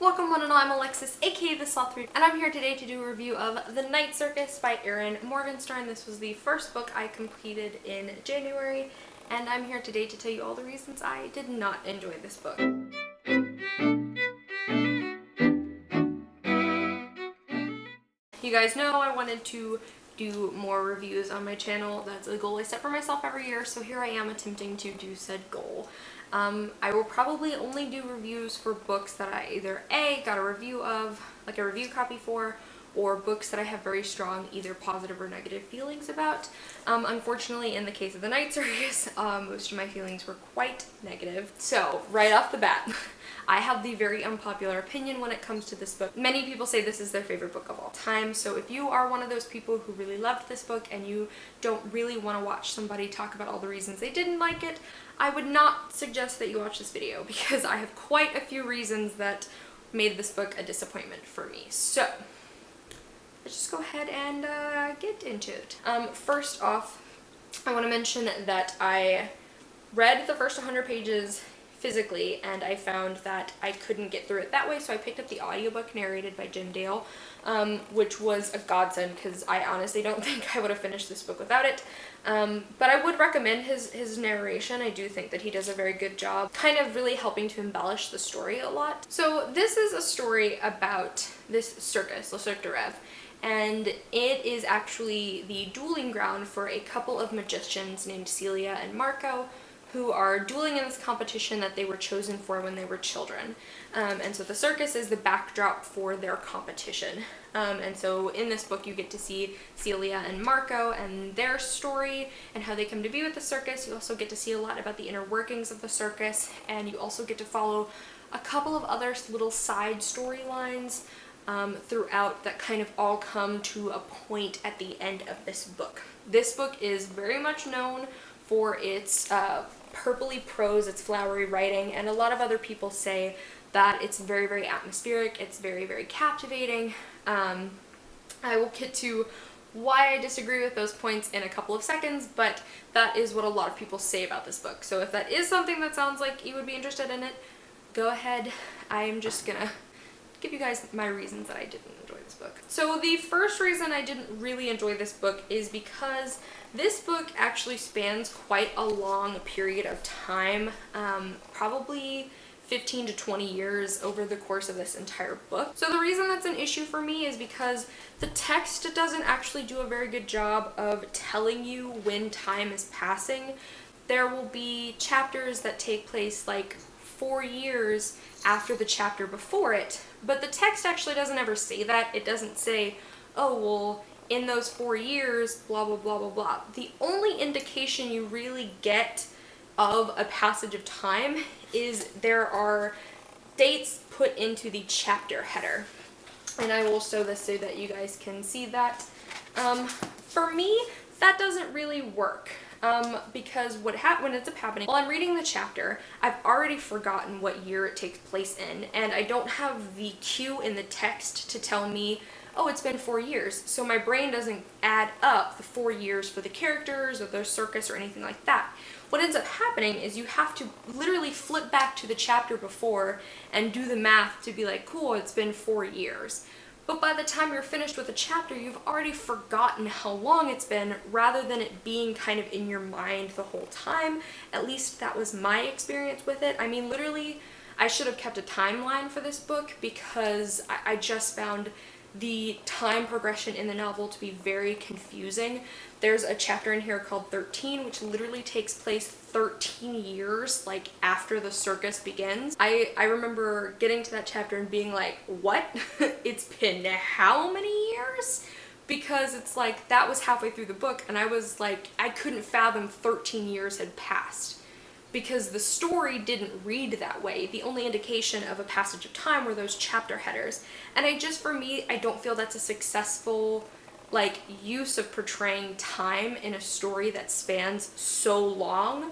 Welcome one and all, I'm Alexis, aka the Sloth Reader, and I'm here today to do a review of The Night Circus by Erin Morgenstern. This was the first book I completed in January, and I'm here today to tell you all the reasons I did not enjoy this book. You guys know I wanted to do more reviews on my channel. That's a goal I set for myself every year, so here I am attempting to do said goal. I will probably only do reviews for books that I either A, got a review of, like a review copy for, or books that I have very strong either positive or negative feelings about. Unfortunately, in the case of The Night Circus, most of my feelings were quite negative. So, right off the bat, I have the very unpopular opinion when it comes to this book. Many people say this is their favorite book of all time, so if you are one of those people who really loved this book and you don't really want to watch somebody talk about all the reasons they didn't like it, I would not suggest that you watch this video because I have quite a few reasons that made this book a disappointment for me. So, let's just go ahead and get into it. First off, I want to mention that I read the first 100 pages physically and I found that I couldn't get through it that way, so I picked up the audiobook narrated by Jim Dale, which was a godsend because I honestly don't think I would have finished this book without it. But I would recommend his narration. I do think that he does a very good job kind of really helping to embellish the story a lot. So this is a story about this circus, Le Cirque de Rêve, and it is actually the dueling ground for a couple of magicians named Celia and Marco, who are dueling in this competition that they were chosen for when they were children. And so the circus is the backdrop for their competition. And so in this book you get to see Celia and Marco and their story and how they come to be with the circus. You also get to see a lot about the inner workings of the circus, and you also get to follow a couple of other little side storylines throughout that kind of all come to a point at the end of this book. This book is very much known for its purpley prose, its flowery writing, and a lot of other people say that it's very, very atmospheric, it's very, very captivating. I will get to why I disagree with those points in a couple of seconds, but that is what a lot of people say about this book. So if that is something that sounds like you would be interested in it, go ahead. I am just gonna give you guys my reasons that I didn't enjoy this book. So the first reason I didn't really enjoy this book is because this book actually spans quite a long period of time, probably 15 to 20 years over the course of this entire book. So the reason that's an issue for me is because the text doesn't actually do a very good job of telling you when time is passing. There will be chapters that take place like 4 years after the chapter before it, but the text actually doesn't ever say that. It doesn't say, oh, well, in those 4 years, blah, blah, blah, blah, blah. The only indication you really get of a passage of time is there are dates put into the chapter header. And I will show this so that you guys can see that. For me, that doesn't really work. Because what ends up happening, while I'm reading the chapter, I've already forgotten what year it takes place in, and I don't have the cue in the text to tell me, oh, it's been 4 years. So my brain doesn't add up the 4 years for the characters or the circus or anything like that. What ends up happening is you have to literally flip back to the chapter before and do the math to be like, cool, it's been 4 years. But by the time you're finished with a chapter, you've already forgotten how long it's been, rather than it being kind of in your mind the whole time. At least that was my experience with it. I mean, literally, I should have kept a timeline for this book because I just found the time progression in the novel to be very confusing. There's a chapter in here called 13, which literally takes place 13 years like after the circus begins. I remember getting to that chapter and being like, what? It's been how many years? Because it's like that was halfway through the book and I was like, I couldn't fathom 13 years had passed. Because the story didn't read that way. The only indication of a passage of time were those chapter headers. And for me, I don't feel that's a successful like use of portraying time in a story that spans so long.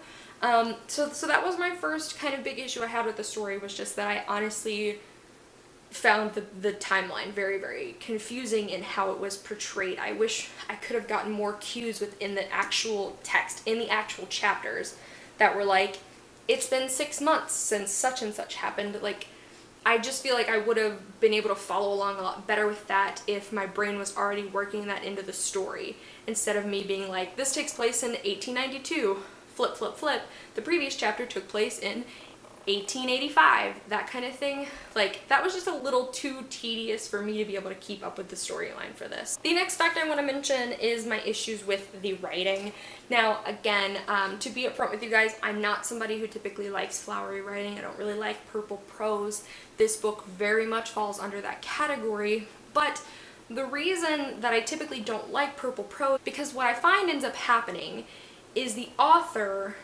So that was my first kind of big issue I had with the story, was just that I honestly found the timeline very, very confusing in how it was portrayed. I wish I could have gotten more cues within the actual text, in the actual chapters, that were like, it's been 6 months since such and such happened. Like, I just feel like I would have been able to follow along a lot better with that if my brain was already working that into the story, instead of me being like, this takes place in 1892, flip, flip, flip, the previous chapter took place in 1885, that kind of thing. Like, that was just a little too tedious for me to be able to keep up with the storyline for this. The next fact I want to mention is my issues with the writing. Now, again, to be upfront with you guys, I'm not somebody who typically likes flowery writing. I don't really like purple prose. This book very much falls under that category, but the reason that I typically don't like purple prose, because what I find ends up happening is the author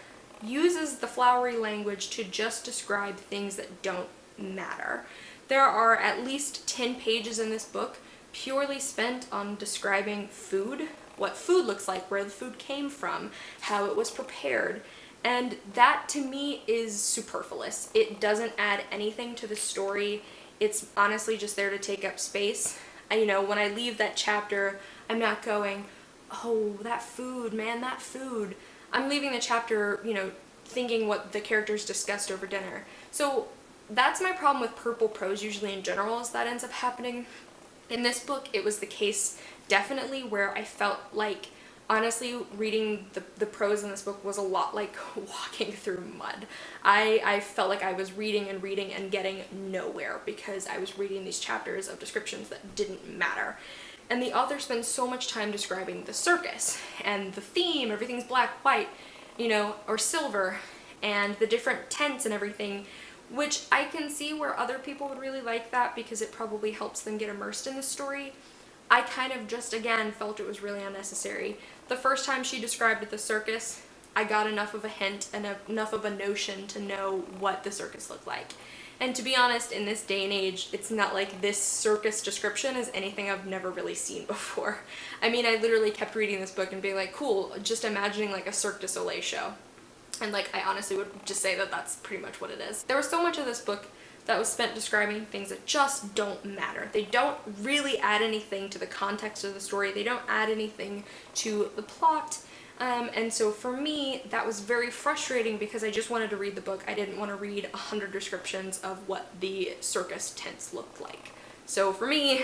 uses the flowery language to just describe things that don't matter. There are at least 10 pages in this book purely spent on describing food, what food looks like, where the food came from, how it was prepared, and that to me is superfluous. It doesn't add anything to the story. It's honestly just there to take up space. You know, when I leave that chapter, I'm not going, oh, that food, man, that food. I'm leaving the chapter, you know, thinking what the characters discussed over dinner. So that's my problem with purple prose usually in general, is that ends up happening. In this book, it was the case definitely where I felt like, honestly, reading the prose in this book was a lot like walking through mud. I felt like I was reading and getting nowhere because I was reading these chapters of descriptions that didn't matter. And the author spends so much time describing the circus and the theme, everything's black, white, you know, or silver, and the different tents and everything, which I can see where other people would really like that because it probably helps them get immersed in the story. I kind of just, again, felt it was really unnecessary. The first time she described the circus, I got enough of a hint and enough of a notion to know what the circus looked like. And to be honest, in this day and age, it's not like this circus description is anything I've never really seen before. I mean, I literally kept reading this book and being like, cool, just imagining like a Cirque du Soleil show. And like, I honestly would just say that that's pretty much what it is. There was so much of this book that was spent describing things that just don't matter. They don't really add anything to the context of the story. They don't add anything to the plot. And so for me, that was very frustrating because I just wanted to read the book. I didn't want to read 100 descriptions of what the circus tents looked like. So for me,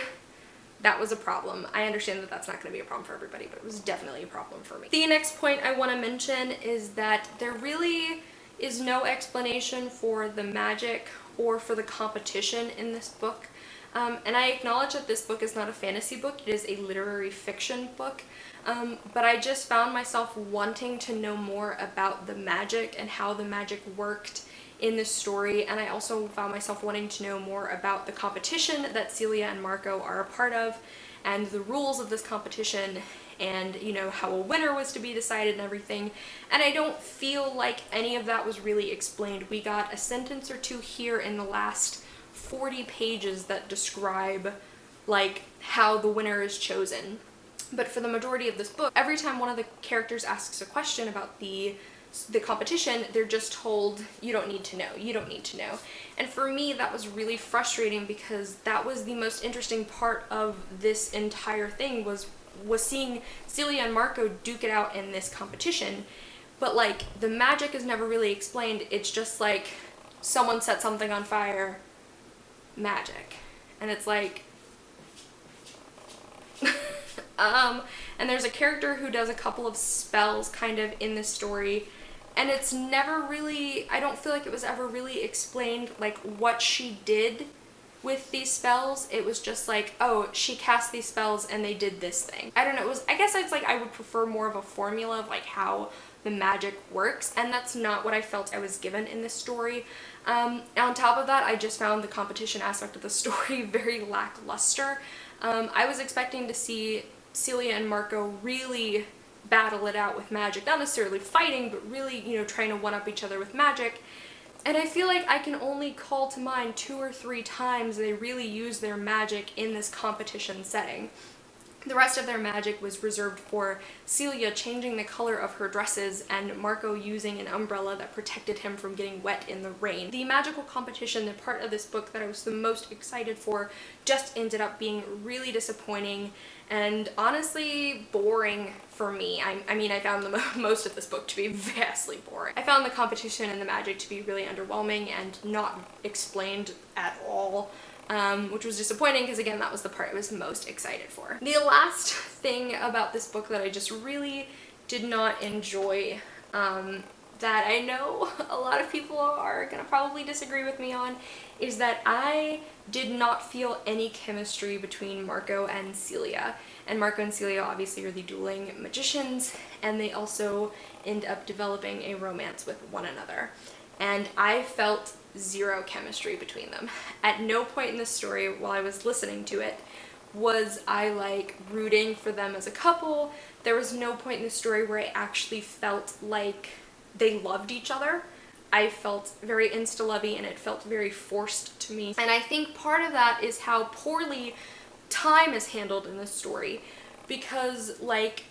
that was a problem. I understand that that's not going to be a problem for everybody, but it was definitely a problem for me. The next point I want to mention is that there really is no explanation for the magic or for the competition in this book. And I acknowledge that this book is not a fantasy book, it is a literary fiction book, but I just found myself wanting to know more about the magic and how the magic worked in this story, and I also found myself wanting to know more about the competition that Celia and Marco are a part of, and the rules of this competition, and, you know, how a winner was to be decided and everything, and I don't feel like any of that was really explained. We got a sentence or two here in the last 40 pages that describe like how the winner is chosen, but for the majority of this book, every time one of the characters asks a question about the competition, they're just told, you don't need to know, you don't need to know. And for me, that was really frustrating because that was the most interesting part of this entire thing, was seeing Celia and Marco duke it out in this competition, but like the magic is never really explained. It's just like someone set something on fire, magic, and it's like and there's a character who does a couple of spells kind of in this story, and it's never really, I don't feel like it was ever really explained like what she did with these spells. It was just like, oh, she cast these spells and they did this thing. I don't know, it was, I guess it's like I would prefer more of a formula of like how the magic works, and that's not what I felt I was given in this story. On top of that, I just found the competition aspect of the story very lackluster. I was expecting to see Celia and Marco really battle it out with magic, not necessarily fighting, but really, you know, trying to one-up each other with magic. And I feel like I can only call to mind 2 or 3 times they really use their magic in this competition setting. The rest of their magic was reserved for Celia changing the color of her dresses and Marco using an umbrella that protected him from getting wet in the rain. The magical competition, the part of this book that I was the most excited for, just ended up being really disappointing and honestly boring for me. I mean, I found most of this book to be vastly boring. I found the competition and the magic to be really underwhelming and not explained at all. Which was disappointing because, again, that was the part I was most excited for. The last thing about this book that I just really did not enjoy, that I know a lot of people are gonna probably disagree with me on, is that I did not feel any chemistry between Marco and Celia. And Marco and Celia obviously are the dueling magicians, and they also end up developing a romance with one another. And I felt zero chemistry between them. At no point in the story while I was listening to it was I like rooting for them as a couple. There was no point in the story where I actually felt like they loved each other. I felt very insta-lovey and it felt very forced to me. And I think part of that is how poorly time is handled in this story, because like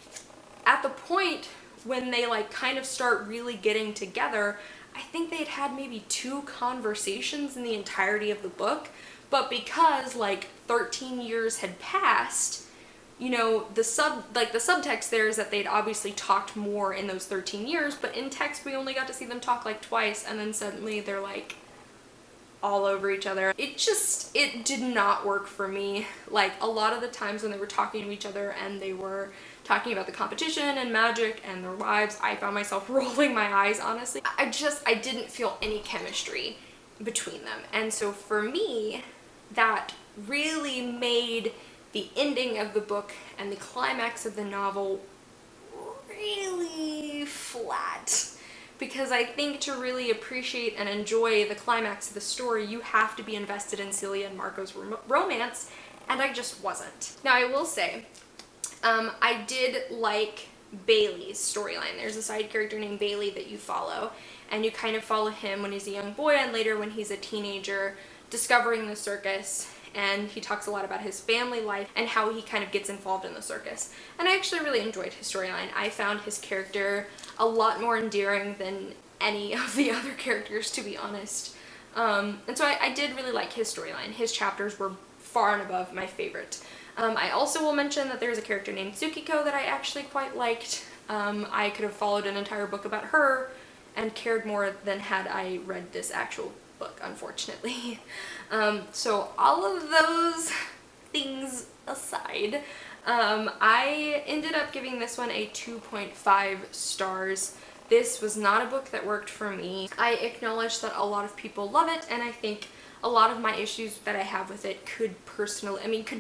at the point when they like kind of start really getting together, I think they'd had maybe 2 conversations in the entirety of the book, but because like 13 years had passed, you know, the subtext there is that they'd obviously talked more in those 13 years, but in text we only got to see them talk like twice, and then suddenly they're like all over each other. It did not work for me. Like a lot of the times when they were talking to each other and they were talking about the competition and magic and their wives, I found myself rolling my eyes, honestly. I didn't feel any chemistry between them. And so for me, that really made the ending of the book and the climax of the novel really flat. Because I think to really appreciate and enjoy the climax of the story, you have to be invested in Celia and Marco's romance, and I just wasn't. Now I will say, I did like Bailey's storyline. There's a side character named Bailey that you follow, and you kind of follow him when he's a young boy and later when he's a teenager discovering the circus, and he talks a lot about his family life and how he kind of gets involved in the circus. And I actually really enjoyed his storyline. I found his character a lot more endearing than any of the other characters, to be honest. And so I did really like his storyline. His chapters were far and above my favorite. I also will mention that there's a character named Tsukiko that I actually quite liked. I could have followed an entire book about her and cared more than had I read this actual book, unfortunately. So all of those things aside, I ended up giving this one a 2.5 stars. This was not a book that worked for me. I acknowledge that a lot of people love it, and I think a lot of my issues that I have with it could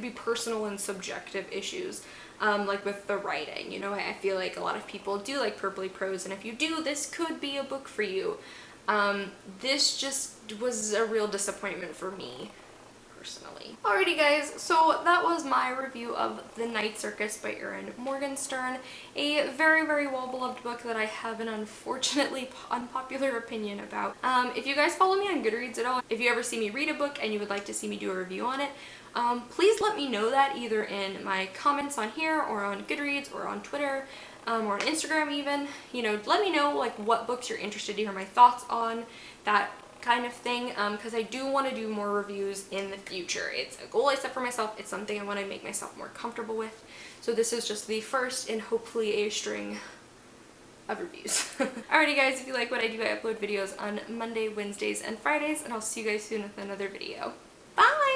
be personal and subjective issues. Like with the writing, you know, I feel like a lot of people do like purpley prose, and if you do, this could be a book for you. This just was a real disappointment for me, personally. Alrighty guys, so that was my review of The Night Circus by Erin Morgenstern, a very, very well-beloved book that I have an unfortunately unpopular opinion about. If you guys follow me on Goodreads at all, if you ever see me read a book and you would like to see me do a review on it, please let me know that either in my comments on here or on Goodreads or on Twitter. Or on Instagram even. You know, let me know like what books you're interested to hear my thoughts on, that kind of thing, because I do want to do more reviews in the future. It's a goal I set for myself. It's something I want to make myself more comfortable with. So this is just the first in hopefully a string of reviews. Alrighty guys, if you like what I do, I upload videos on Monday, Wednesdays, and Fridays, and I'll see you guys soon with another video. Bye!